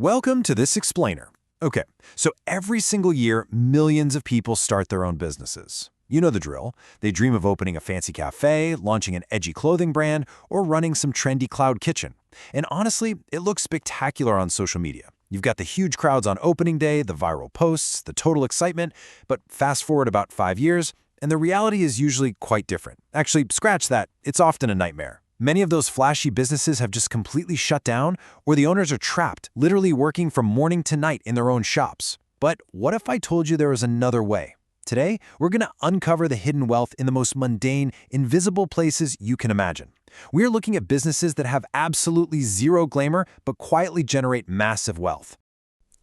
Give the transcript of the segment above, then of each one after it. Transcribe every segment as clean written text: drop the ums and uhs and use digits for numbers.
Welcome to this explainer. Okay, so every single year, millions of people start their own businesses. You know the drill. They dream of opening a fancy cafe, launching an edgy clothing brand, or running some trendy cloud kitchen. And honestly, it looks spectacular on social media. You've got the huge crowds on opening day, the viral posts, the total excitement, but fast forward about 5 years, and the reality is usually quite different. Actually, scratch that, it's often a nightmare. Many of those flashy businesses have just completely shut down, or the owners are trapped, literally working from morning to night in their own shops. But what if I told you there was another way? Today, we're going to uncover the hidden wealth in the most mundane, invisible places you can imagine. We're looking at businesses that have absolutely zero glamour, but quietly generate massive wealth.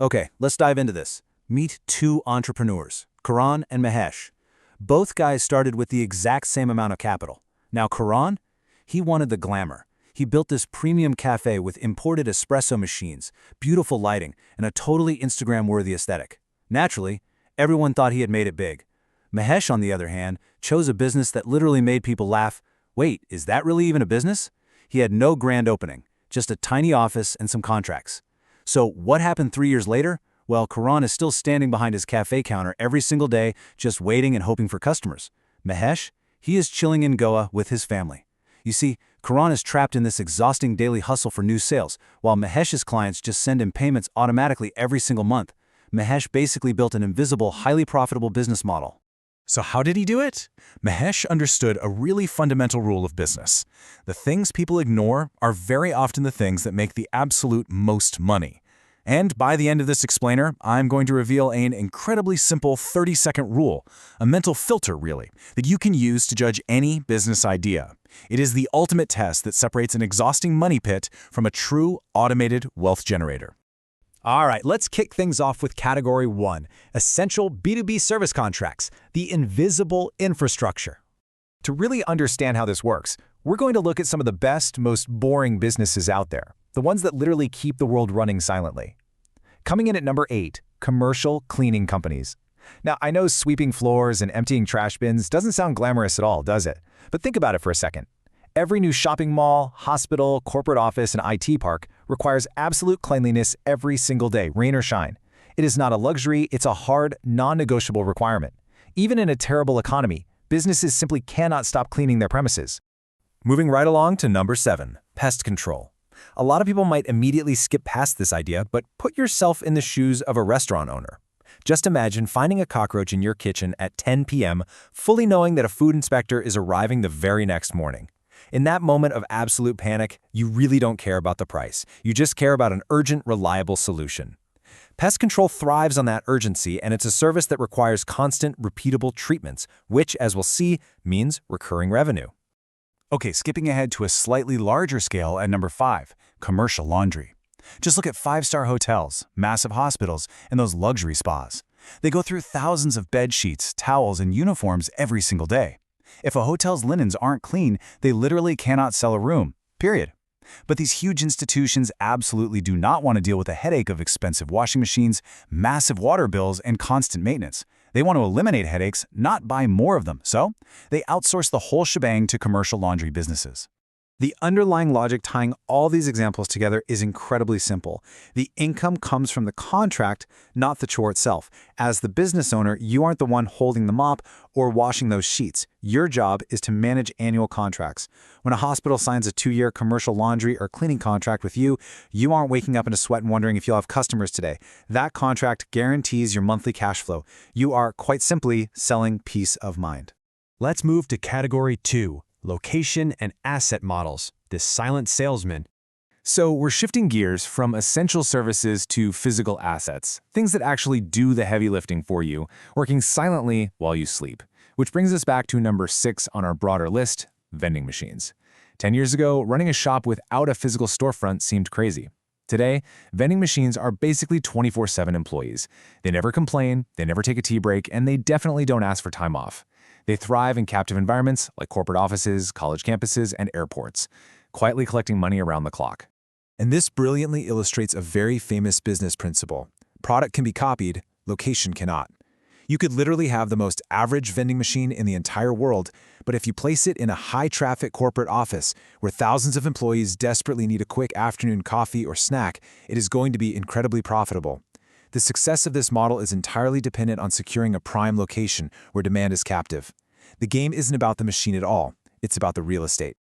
Okay, let's dive into this. Meet two entrepreneurs, Karan and Mahesh. Both guys started with the exact same amount of capital. Now Karan, he wanted the glamour. He built this premium cafe with imported espresso machines, beautiful lighting, and a totally Instagram-worthy aesthetic. Naturally, everyone thought he had made it big. Mahesh, on the other hand, chose a business that literally made people laugh. Wait, is that really even a business? He had no grand opening, just a tiny office and some contracts. So what happened 3 years later? Well, Karan is still standing behind his cafe counter every single day, just waiting and hoping for customers. Mahesh, he is chilling in Goa with his family. You see, Karan is trapped in this exhausting daily hustle for new sales, while Mahesh's clients just send him payments automatically every single month. Mahesh basically built an invisible, highly profitable business model. So how did he do it? Mahesh understood a really fundamental rule of business. The things people ignore are very often the things that make the absolute most money. And by the end of this explainer, I'm going to reveal an incredibly simple 30-second rule, a mental filter really, that you can use to judge any business idea. It is the ultimate test that separates an exhausting money pit from a true automated wealth generator. All right, let's kick things off with Category 1, Essential B2B Service Contracts, the invisible infrastructure. To really understand how this works, we're going to look at some of the best, most boring businesses out there, the ones that literally keep the world running silently. Coming in at number 8, commercial cleaning companies. Now, I know sweeping floors and emptying trash bins doesn't sound glamorous at all, does it? But think about it for a second. Every new shopping mall, hospital, corporate office, and IT park requires absolute cleanliness every single day, rain or shine. It is not a luxury, it's a hard, non-negotiable requirement. Even in a terrible economy, businesses simply cannot stop cleaning their premises. Moving right along to number 7, pest control. A lot of people might immediately skip past this idea, but put yourself in the shoes of a restaurant owner. Just imagine finding a cockroach in your kitchen at 10 p.m., fully knowing that a food inspector is arriving the very next morning. In that moment of absolute panic, you really don't care about the price. You just care about an urgent, reliable solution. Pest control thrives on that urgency, and it's a service that requires constant, repeatable treatments, which, as we'll see, means recurring revenue. Okay, skipping ahead to a slightly larger scale at number 5, commercial laundry. Just look at 5-star hotels, massive hospitals, and those luxury spas. They go through thousands of bed sheets, towels, and uniforms every single day. If a hotel's linens aren't clean, they literally cannot sell a room, period. But these huge institutions absolutely do not want to deal with the headache of expensive washing machines, massive water bills, and constant maintenance. They want to eliminate headaches, not buy more of them, so they outsource the whole shebang to commercial laundry businesses. The underlying logic tying all these examples together is incredibly simple. The income comes from the contract, not the chore itself. As the business owner, you aren't the one holding the mop or washing those sheets. Your job is to manage annual contracts. When a hospital signs a 2-year commercial laundry or cleaning contract with you, you aren't waking up in a sweat and wondering if you'll have customers today. That contract guarantees your monthly cash flow. You are, quite simply, selling peace of mind. Let's move to Category 2. Location and asset models, the silent salesman. So we're shifting gears from essential services to physical assets, things that actually do the heavy lifting for you, working silently while you sleep. Which brings us back to number 6 on our broader list, vending machines. 10 years ago, running a shop without a physical storefront seemed crazy. Today, vending machines are basically 24/7 employees. They never complain, they never take a tea break, and they definitely don't ask for time off. They thrive in captive environments like corporate offices, college campuses, and airports, quietly collecting money around the clock. And this brilliantly illustrates a very famous business principle. Product can be copied, location cannot. You could literally have the most average vending machine in the entire world, But if you place it in a high-traffic corporate office where thousands of employees desperately need a quick afternoon coffee or snack, it is going to be incredibly profitable. The success of this model is entirely dependent on securing a prime location where demand is captive. The game isn't about the machine at all. It's about the real estate.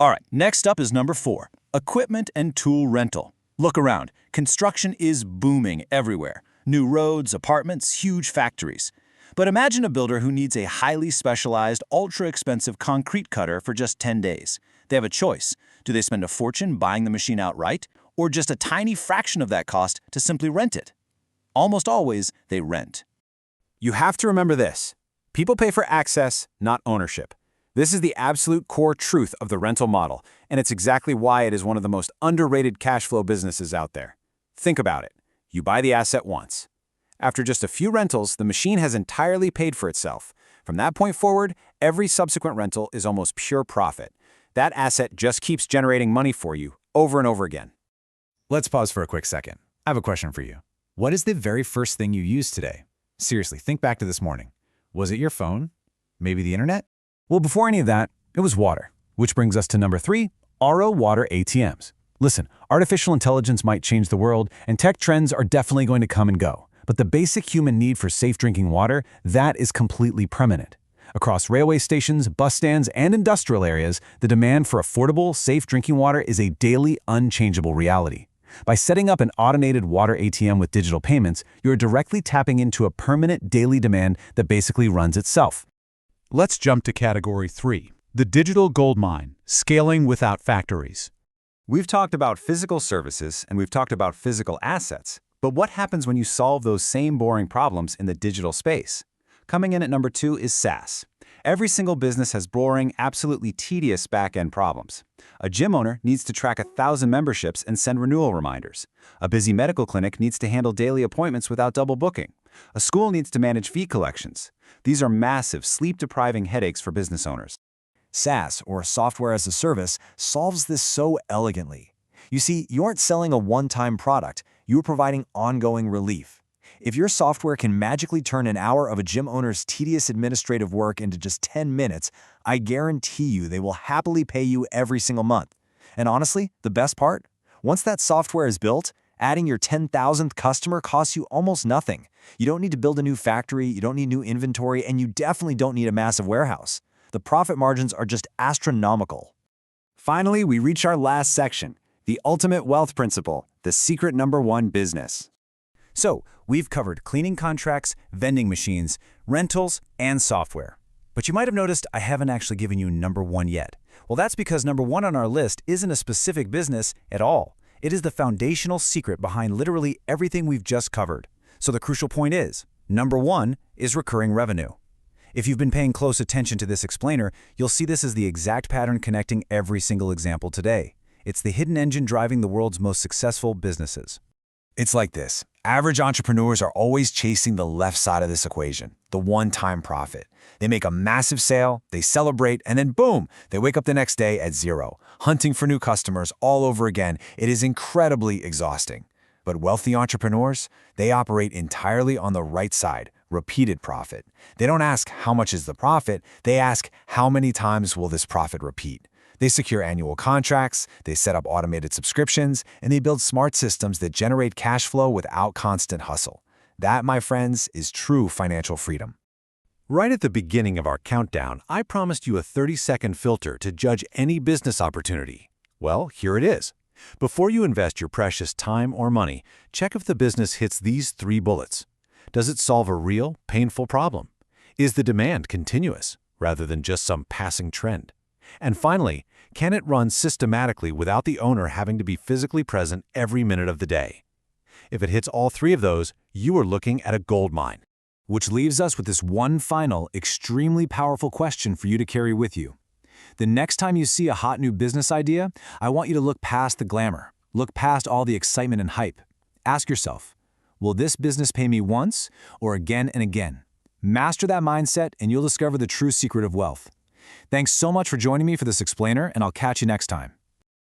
All right, next up is number 4, equipment and tool rental. Look around. Construction is booming everywhere. New roads, apartments, huge factories. But imagine a builder who needs a highly specialized, ultra-expensive concrete cutter for just 10 days. They have a choice. Do they spend a fortune buying the machine outright, or just a tiny fraction of that cost to simply rent it? Almost always, they rent. You have to remember this. People pay for access, not ownership. This is the absolute core truth of the rental model, and it's exactly why it is one of the most underrated cash flow businesses out there. Think about it. You buy the asset once. After just a few rentals, the machine has entirely paid for itself. From that point forward, every subsequent rental is almost pure profit. That asset just keeps generating money for you over and over again. Let's pause for a quick second. I have a question for you. What is the very first thing you used today? Seriously, think back to this morning. Was it your phone? Maybe the internet? Well, before any of that, it was water. Which brings us to number 3, RO water ATMs. Listen, artificial intelligence might change the world, and tech trends are definitely going to come and go. But the basic human need for safe drinking water, that is completely permanent. Across railway stations, bus stands, and industrial areas, the demand for affordable, safe drinking water is a daily, unchangeable reality. By setting up an automated water ATM with digital payments, you're directly tapping into a permanent daily demand that basically runs itself. Let's jump to Category 3, the digital goldmine, scaling without factories. We've talked about physical services and we've talked about physical assets, but what happens when you solve those same boring problems in the digital space? Coming in at number 2 is SaaS. Every single business has boring, absolutely tedious back-end problems. A gym owner needs to track 1,000 memberships and send renewal reminders. A busy medical clinic needs to handle daily appointments without double booking. A school needs to manage fee collections. These are massive, sleep-depriving headaches for business owners. SaaS, or software as a service, solves this so elegantly. You see, you aren't selling a one-time product, you're providing ongoing relief. If your software can magically turn an hour of a gym owner's tedious administrative work into just 10 minutes, I guarantee you they will happily pay you every single month. And honestly, the best part? Once that software is built, adding your 10,000th customer costs you almost nothing. You don't need to build a new factory, you don't need new inventory, and you definitely don't need a massive warehouse. The profit margins are just astronomical. Finally, we reach our last section, the ultimate wealth principle, the secret number 1 business. So, we've covered cleaning contracts, vending machines, rentals, and software. But you might have noticed I haven't actually given you number 1 yet. Well, that's because number 1 on our list isn't a specific business at all. It is the foundational secret behind literally everything we've just covered. So the crucial point is, number 1 is recurring revenue. If you've been paying close attention to this explainer, you'll see this is the exact pattern connecting every single example today. It's the hidden engine driving the world's most successful businesses. It's like this. Average entrepreneurs are always chasing the left side of this equation, the one-time profit. They make a massive sale, they celebrate, and then boom, they wake up the next day at zero, hunting for new customers all over again. It is incredibly exhausting. But wealthy entrepreneurs, they operate entirely on the right side, repeated profit. They don't ask how much is the profit, they ask how many times will this profit repeat. They secure annual contracts, they set up automated subscriptions, and they build smart systems that generate cash flow without constant hustle. That, my friends, is true financial freedom. Right at the beginning of our countdown, I promised you a 30-second filter to judge any business opportunity. Well, here it is. Before you invest your precious time or money, check if the business hits these 3 bullets. Does it solve a real, painful problem? Is the demand continuous, rather than just some passing trend? And finally, can it run systematically without the owner having to be physically present every minute of the day? If it hits all 3 of those, you are looking at a gold mine. Which leaves us with this one final, extremely powerful question for you to carry with you. The next time you see a hot new business idea, I want you to look past the glamour. Look past all the excitement and hype. Ask yourself, will this business pay me once or again and again? Master that mindset and you'll discover the true secret of wealth. Thanks so much for joining me for this explainer, and I'll catch you next time.